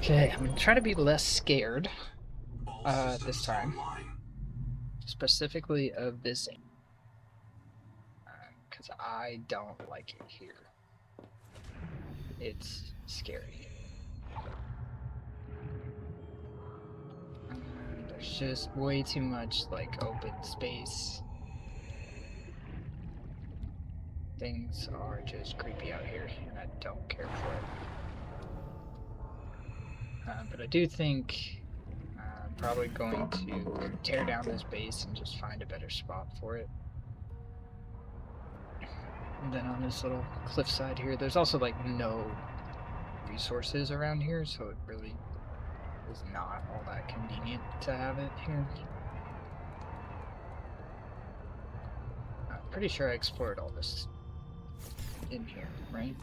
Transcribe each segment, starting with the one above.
Okay, I'm gonna try to be less scared this time, specifically of this, because I don't like it here. It's scary. There's just way too much like open space. Things are just creepy out here, and I don't care for it. But I do think I'm probably going to tear down this base and just find a better spot for it. And then on this little cliffside here, there's also like no resources around here, so it really is not all that convenient to have it here. I'm pretty sure I explored all this in here, right?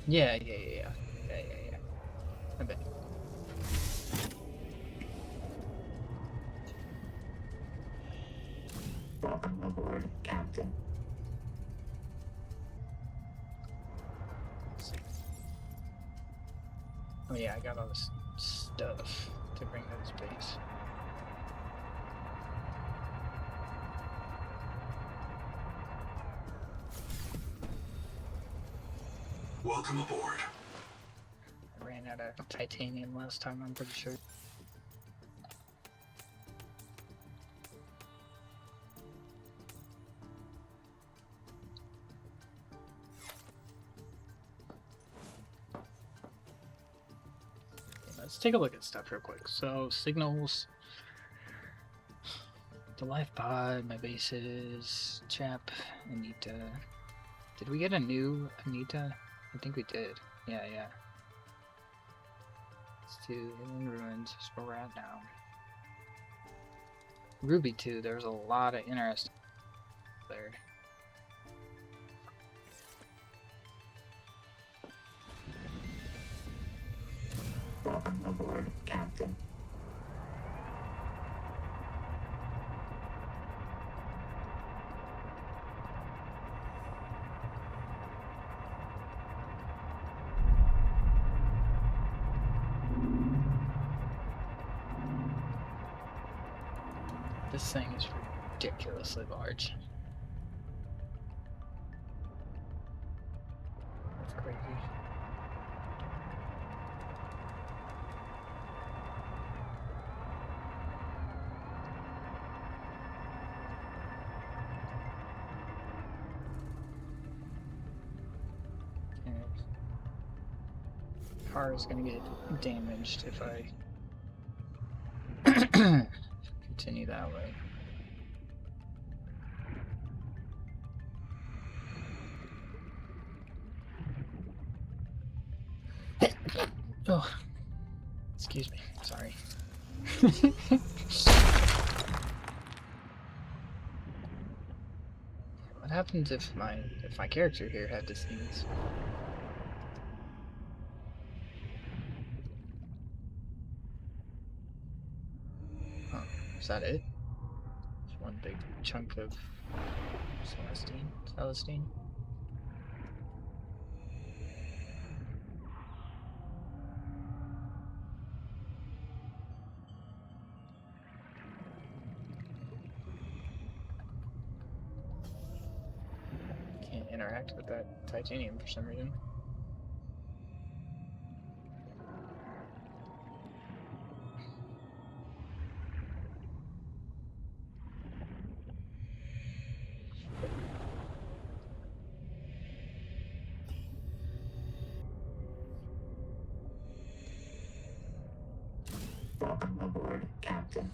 Yeah. I bet. Welcome aboard, Captain. Oh yeah, I got all this stuff to bring to this base. Welcome aboard. I ran out of titanium last time, I'm pretty sure. Let's take a look at stuff real quick. So, signals, the life pod, my bases, chap, Anita. Did we get a new Anita? I think we did. Yeah. Let's do Hidden Ruins. That's where we're at now. Ruby 2, there's a lot of interesting there. Welcome aboard, Captain. This thing is ridiculously large. That's crazy. Car is gonna get damaged if I continue that way. Oh, excuse me. Sorry. What happens if my character here had to sneeze? Oh, is that it? Just one big chunk of Celestine. Can't interact with that titanium for some reason. Welcome aboard, Captain.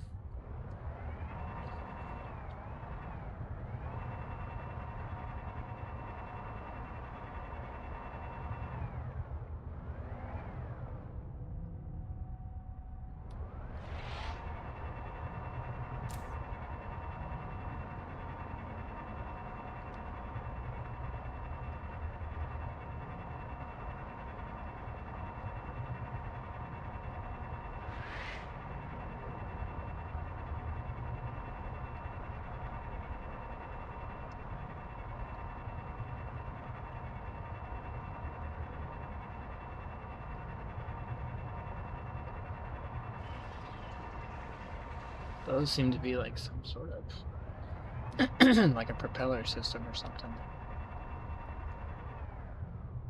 Those seem to be like some sort of like a propeller system or something.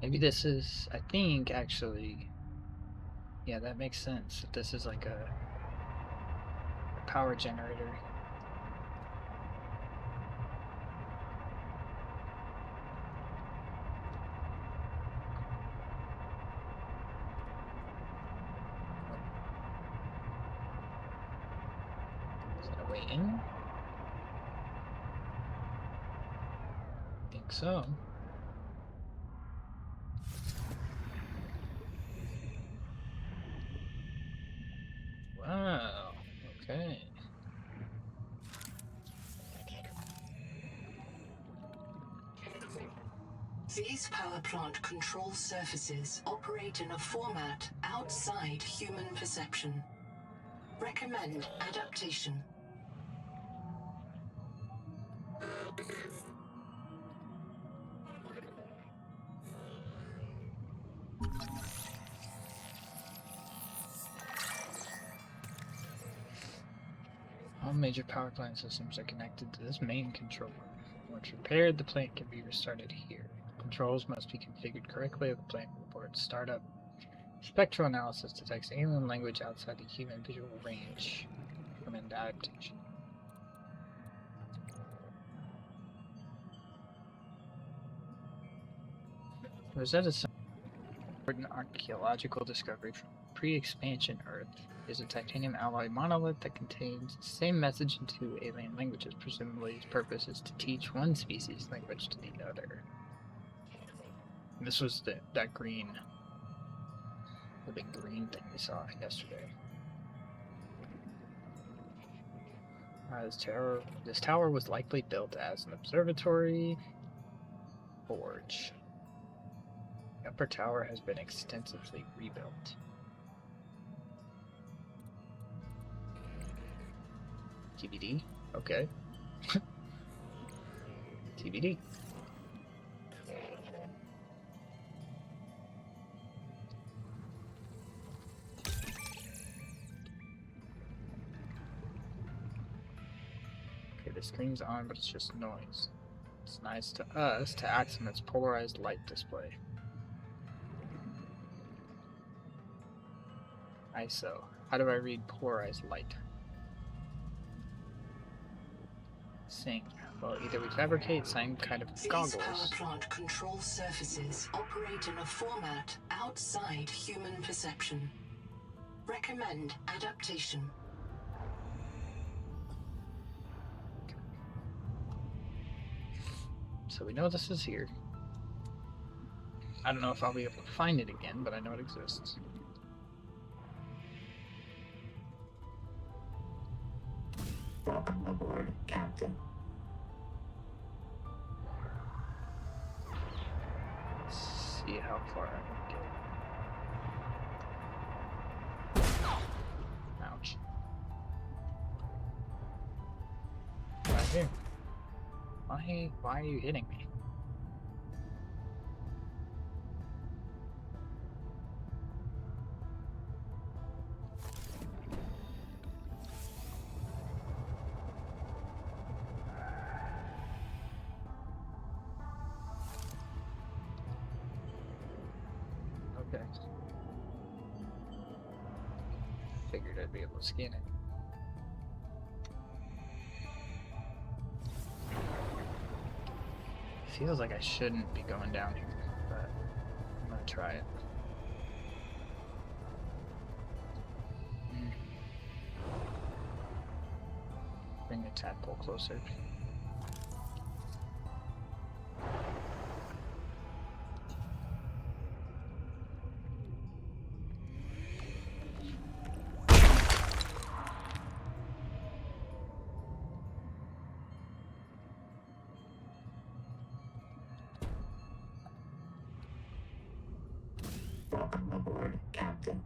Maybe this is, I think actually, yeah, that makes sense. If this is like a power generator. Is that a way in? I think so. Wow. Okay. These power plant control surfaces operate in a format outside human perception. Recommend adaptation. All major power plant systems are connected to this main control room. Once repaired, the plant can be restarted here. Controls must be configured correctly or the plant will abort startup. Spectral analysis detects alien language outside the human visual range. Recommend adaptation. Rosetta Stone, important archaeological discovery from pre-expansion Earth, is a titanium alloy monolith that contains the same message in two alien languages. Presumably, its purpose is to teach one species language to the other. And this was the big green thing we saw yesterday. This tower was likely built as an observatory forge. The upper tower has been extensively rebuilt. TBD? Okay. TBD. Okay, the screen's on, but it's just noise. It's nice to us to access its polarized light display. ISO. How do I read polarized light? Sync. Well, either we fabricate some kind of These goggles. power plant control surfaces operate in a format outside human perception. Recommend adaptation. So we know this is here. I don't know if I'll be able to find it again, but I know it exists. Welcome aboard, Captain. Let's see how far I can get. Ouch. Right here. Why are you hitting me? Okay. Figured I'd be able to scan it. Feels like I shouldn't be going down here, but I'm gonna try it. Bring the tadpole closer. Welcome aboard, Captain.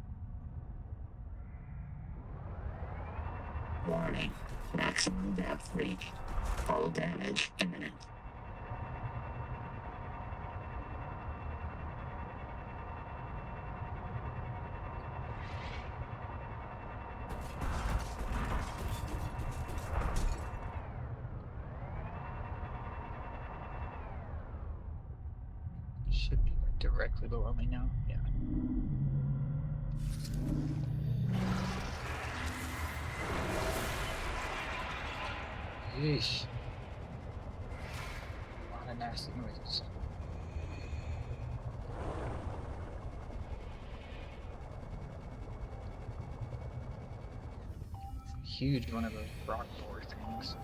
Warning. Maximum depth reached. Hull damage imminent. directly below me now. Yeah. Yeesh. A lot of nasty noises. Huge one of those rock boar things.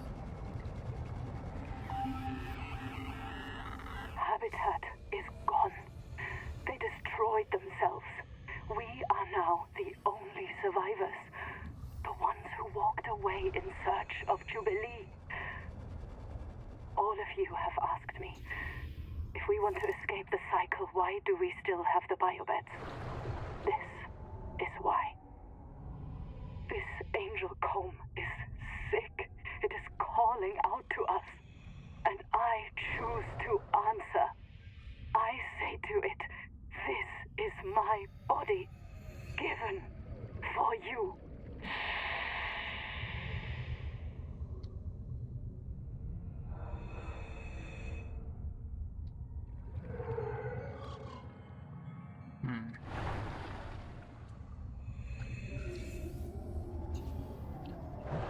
Habitat is gone. They destroyed themselves. We are now the only survivors. The ones who walked away in search of Jubilee. All of you have asked me, if we want to escape the cycle, why do we still have the biobeds? This is why. This angel comb is sick. It is calling out to us. And I choose to answer. I say to it, this is my body, given for you.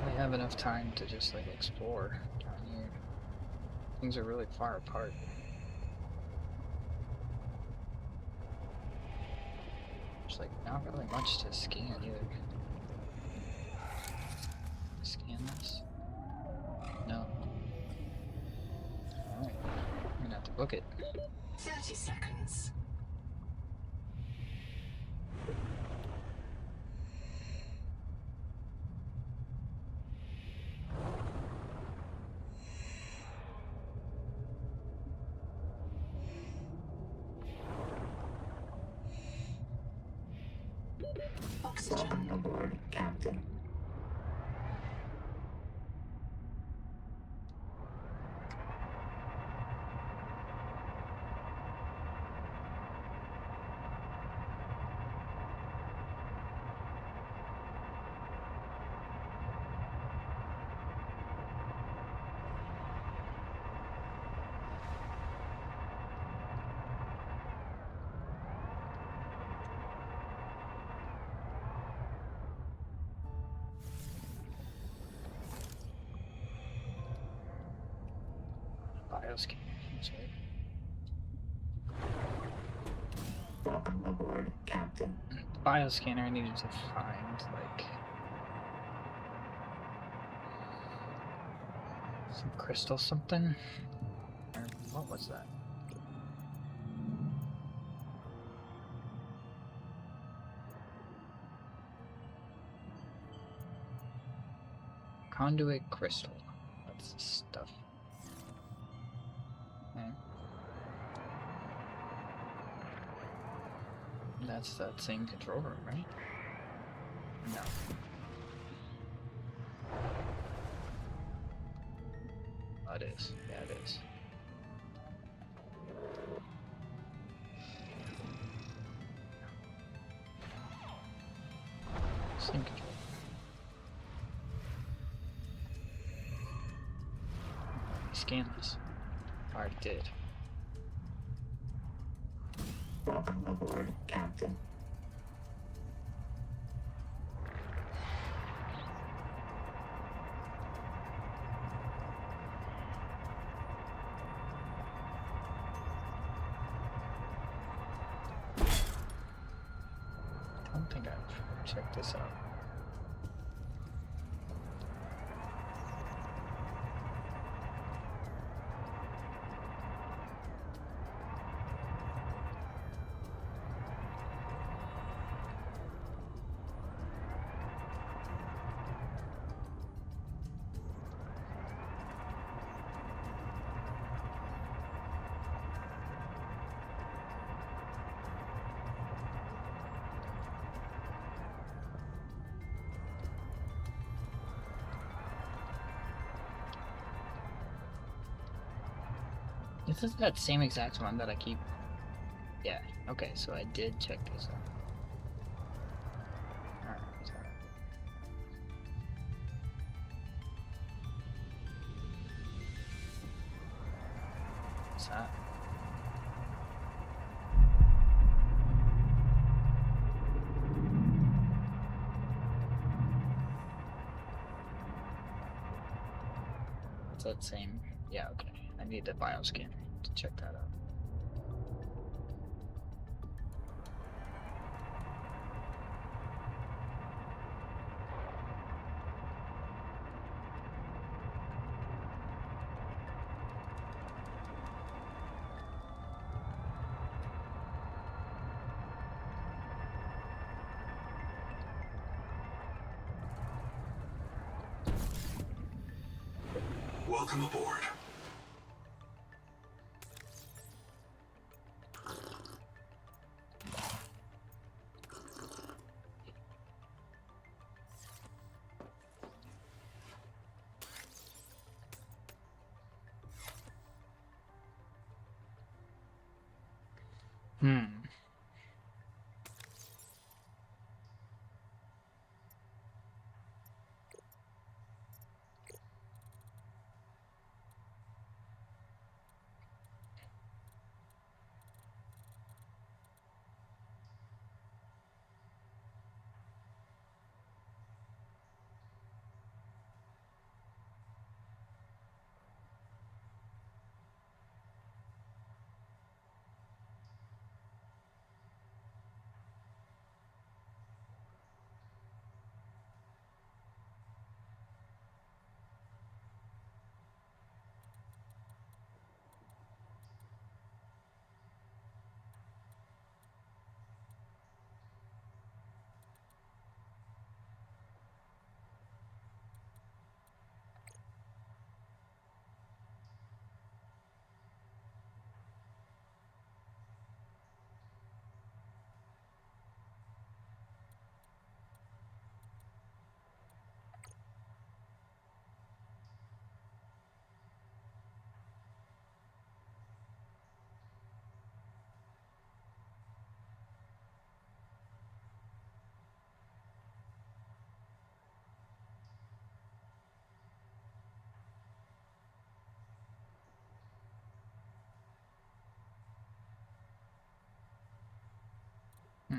I have enough time to just like explore down here. Things are really far apart. There's like not really much to scan either. Scan this? No. Alright. I'm gonna have to book it. 30 seconds. Oxygen. Welcome aboard, Captain. Bioscan. That's right. Welcome aboard, Captain. The bioscanner I needed to find like some crystal something. Or what was that? Conduit crystal. That's the stuff. Okay. That's that same control room, right? No. Oh, it is. Yeah, it is. Same control. Scan this. I already did. Welcome aboard, Captain. I don't think I've checked this out. This is that same exact one that I keep... Yeah, okay, so I did check this out. Alright, sorry. What's that? that same? Yeah, okay. I need the bioscan to check that out. Welcome aboard. Hmm. Hmm.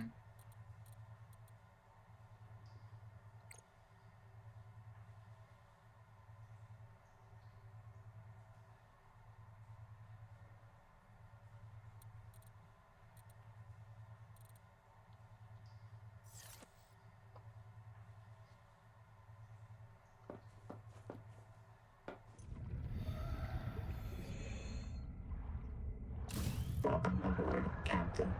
Welcome aboard, Captain.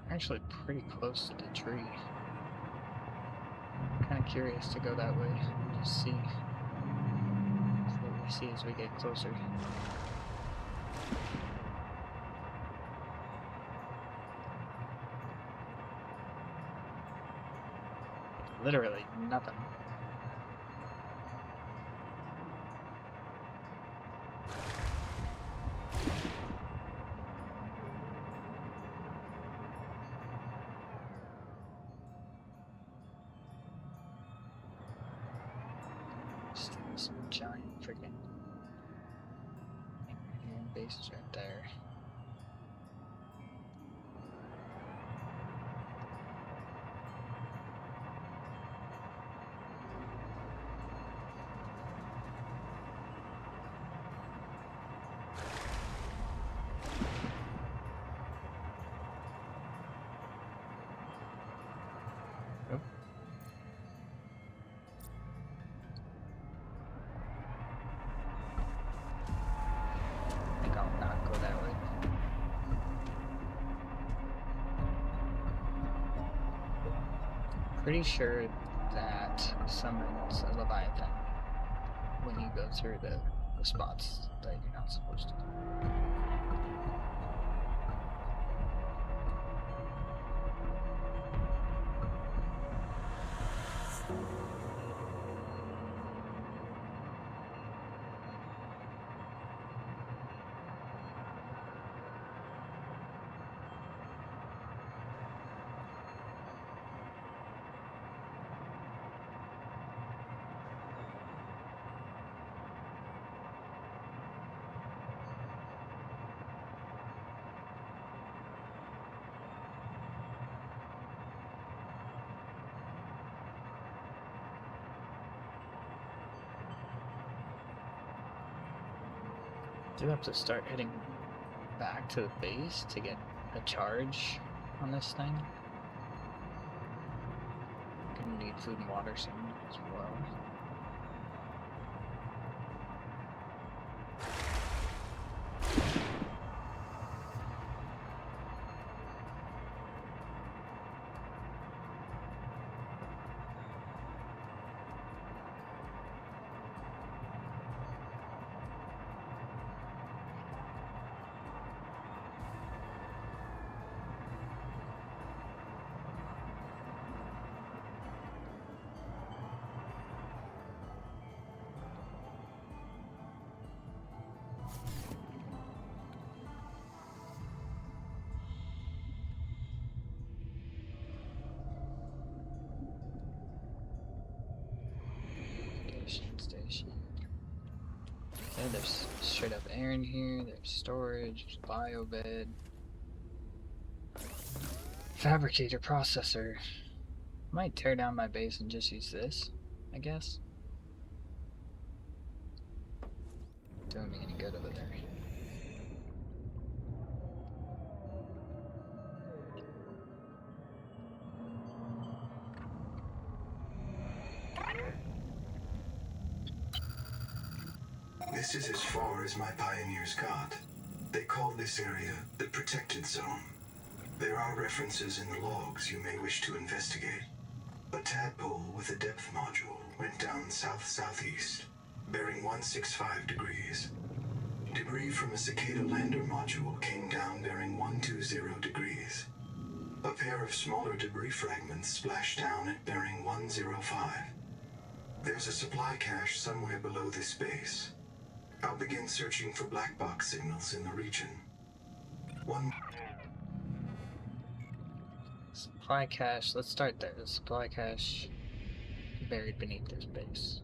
Actually pretty close to the tree. Kind of curious to go that way. Just see what we see as we get closer. Literally nothing. Just this giant freaking alien base is right there. Nope. I think I'll not go that way. Pretty sure that summons a Leviathan when you go through the spots that you're not supposed to. Do have to start heading back to the base to get a charge on this thing. Gonna need food and water soon as well. Station. Yeah, there's straight up air in here, there's storage, bio bed. Fabricator processor. Might tear down my base and just use this, I guess. Doing me any good over there. This is as far as my pioneers got. They called this area the Protected Zone. There are references in the logs you may wish to investigate. A tadpole with a depth module went down south-southeast, bearing 165 degrees. Debris from a cicada lander module came down bearing 120 degrees. A pair of smaller debris fragments splashed down at bearing 105. There's a supply cache somewhere below this base. I'll begin searching for black box signals in the region. Supply cache, let's start there. The supply cache buried beneath this base.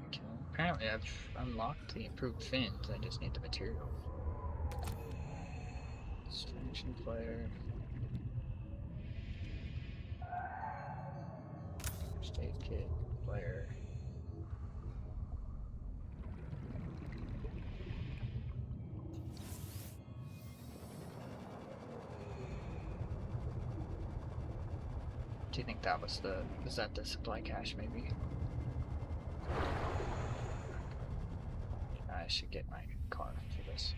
Okay, apparently I've unlocked the improved fins, I just need the material. Extraction player. State kit, player. Do you think that was that the supply cache maybe? I should get my car for this.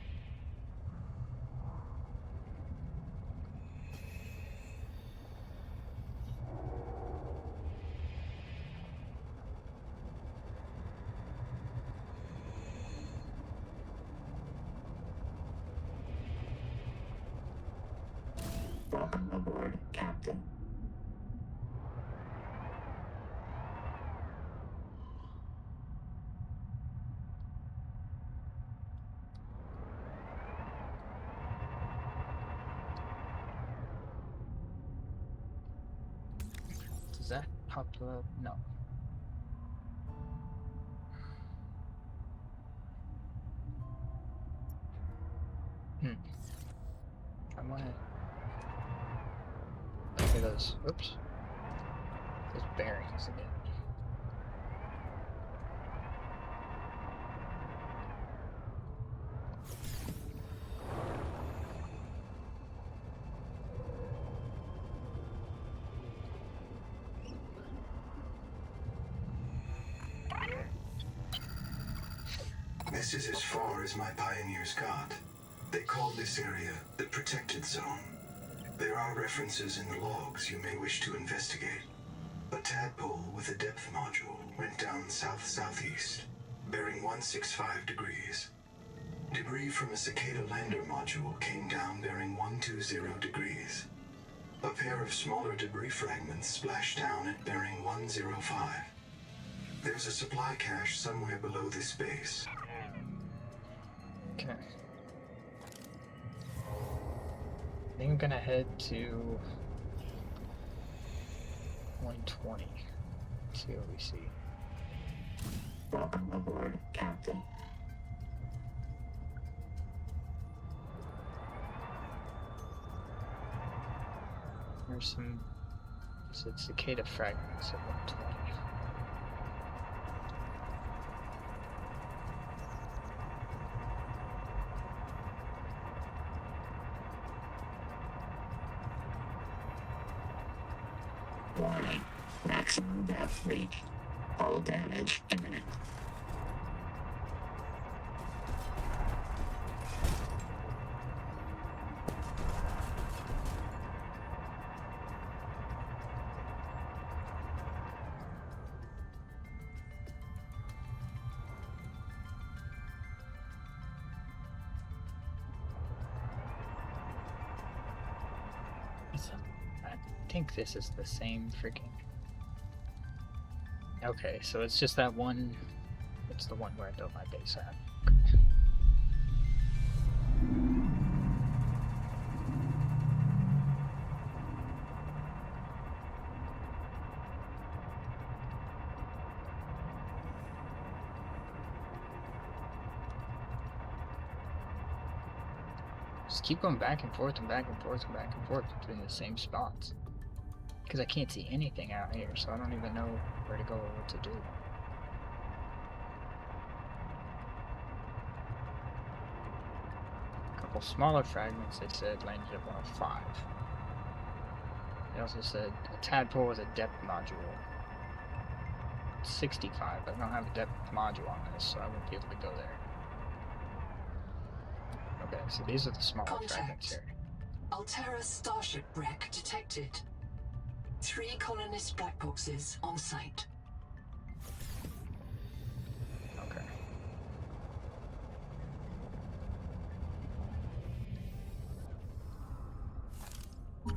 Welcome aboard, Captain. Does that pop up? No. I wanna look at those. Oops. Those bearings again. This is as far as my pioneers got. They called this area the Protected Zone. There are references in the logs you may wish to investigate. A tadpole with a depth module went down south-southeast, bearing 165 degrees. Debris from a cicada lander module came down bearing 120 degrees. A pair of smaller debris fragments splashed down at bearing 105. There's a supply cache somewhere below this base. Okay. I think I'm gonna head to 120. See what we see. Welcome aboard, Captain. There's some, is it cicada fragments at 120. Warning. Maximum depth reached. Hull damage imminent. I think this is the same freaking. Okay, so it's just that one. It's the one where I built my base at. Okay. Just keep going back and forth and back and forth and back and forth between the same spots. Because I can't see anything out here, so I don't even know where to go or what to do. A couple smaller fragments, they said, landed at 105. They also said a tadpole with a depth module. 65, but I don't have a depth module on this, so I won't be able to go there. Okay, so these are the smaller fragments here. Altera starship wreck detected. 3 colonist black boxes on site. Okay. Okay,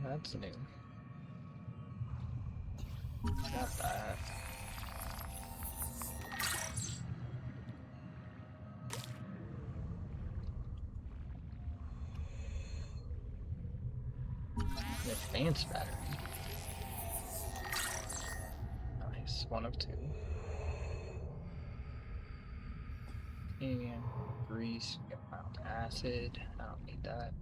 that's new. Got that. Advanced battery. Nice, 1 of 2. And grease, mild acid. I don't need that.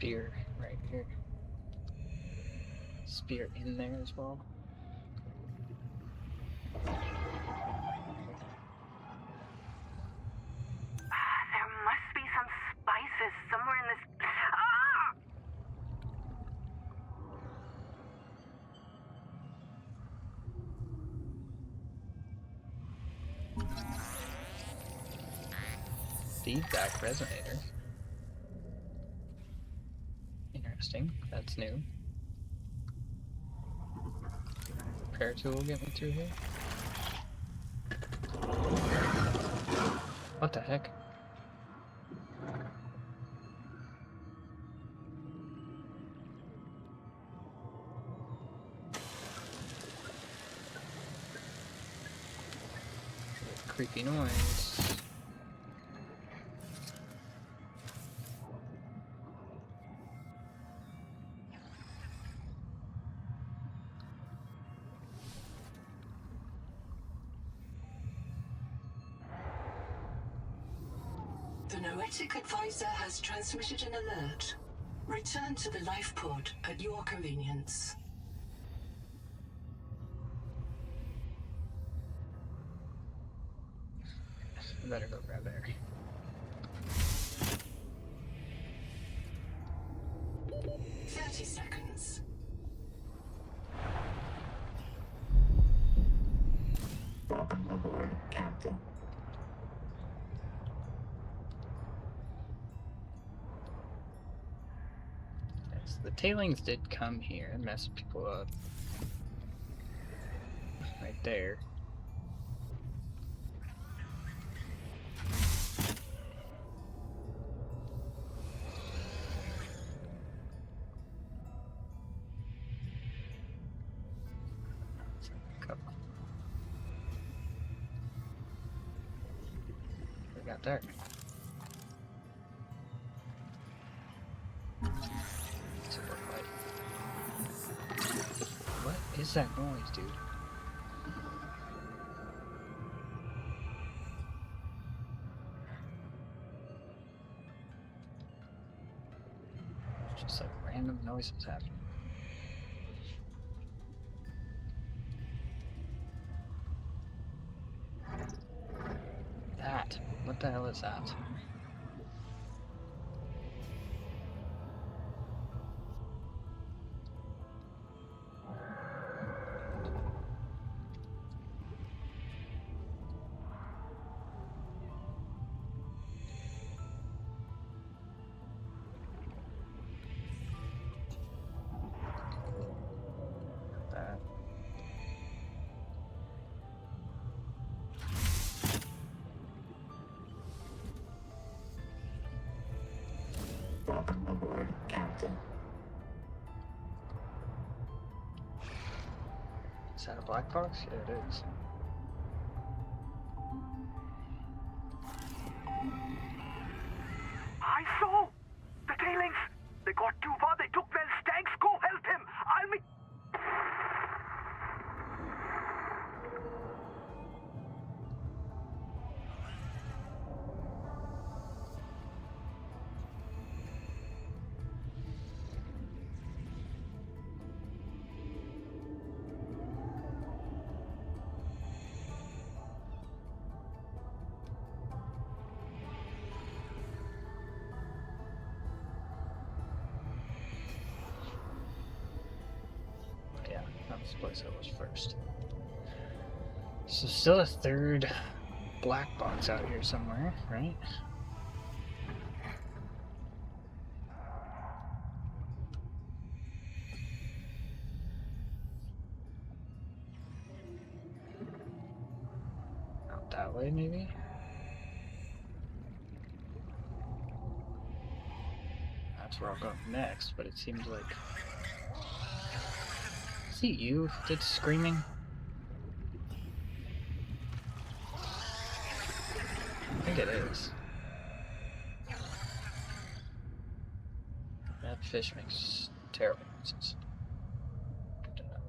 Spear right here. Spear in there as well. There must be some spices somewhere in this. Feedback resonator. Interesting. That's new. Repair tool will get me through here. What the heck? Creepy noise. The Noetic Advisor has transmitted an alert. Return to the life pod at your convenience. better go grab air. Seconds. Welcome aboard, Captain. Yes, the tailings did come here and mess people up. Right there. Couple. We got there. What's it look like? What is that noise, dude? Just like random noises happening. That. What the hell is that? That. Welcome aboard, Captain. Is that a black box? Yeah, it is. I saw! The tailings! They got too far, they took Wells' tanks! Go help him! I'll meet... Yeah, that was the place I was first. So still a third black box out here somewhere, right? Out that way, maybe? That's where I'll go next, but it seems like... Is it you that's screaming? I think it is. That fish makes terrible noises. Good to know.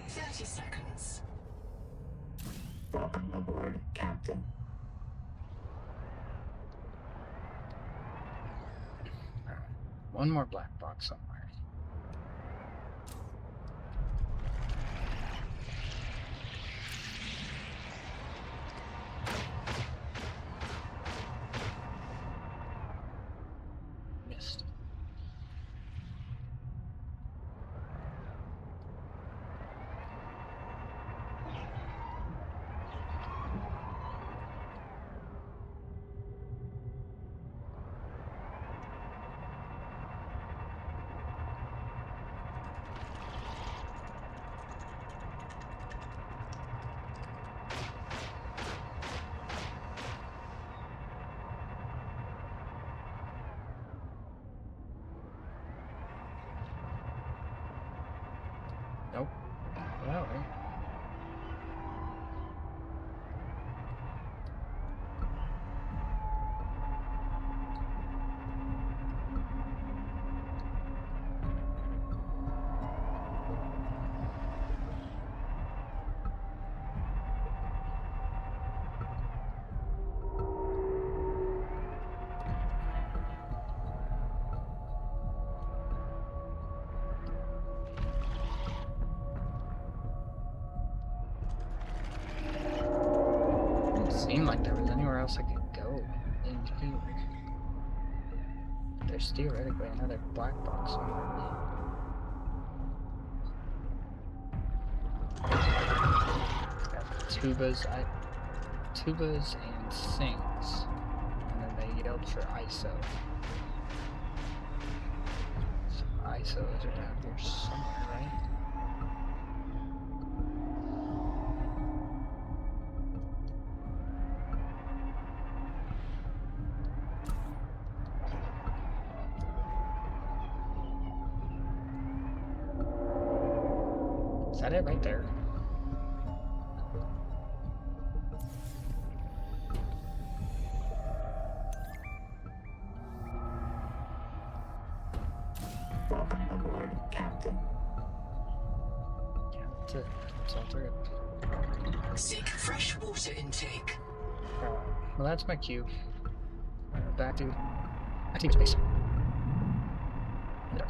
30 seconds. Welcome aboard, Captain. Alright. One more black box somewhere. Missed. Nope. Well, seemed like there was anywhere else I could go in here. There's theoretically another black box somewhere. Got tubas and sinks, and then they yelled for ISO. So ISOs are down here somewhere, right? Is that it right there? Welcome aboard, Captain. Yeah, that's it. That's all there is. Seek fresh water intake. Well, that's my cue. Back to space. There.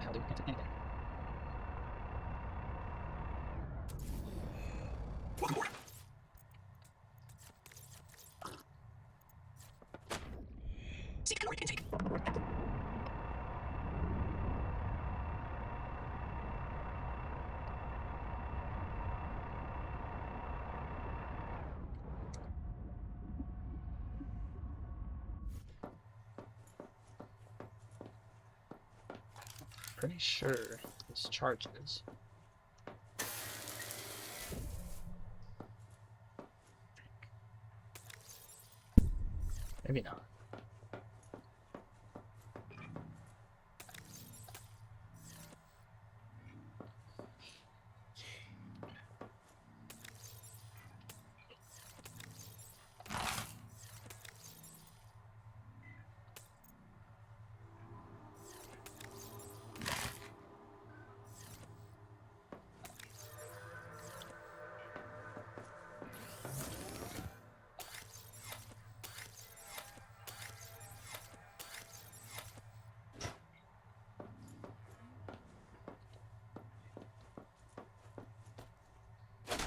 Hell, dude, can't see anything. Welcome aboard. Seek caloric intake. Pretty sure this charges. Maybe not.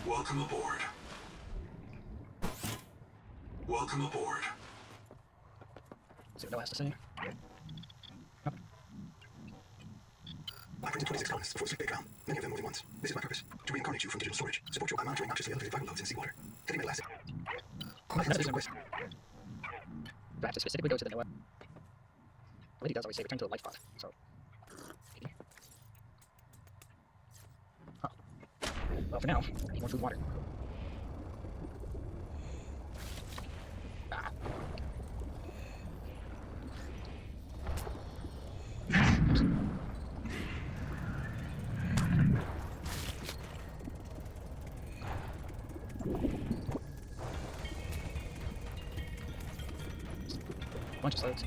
Welcome aboard. Welcome aboard. See what Noah has to say. I printed 26 colonists before the sweet big ground. Many of them more than once. This is my purpose. To reincarnate you from digital storage. Support you by monitoring not just the elevated vital loads in seawater. Heavy metal acid. I have a request. Do I have to specifically go to the Noah? The lady does always say return to the life pod, so. Maybe. Huh. Well, for now, I need more food and water. Ah. Bunch of slugs.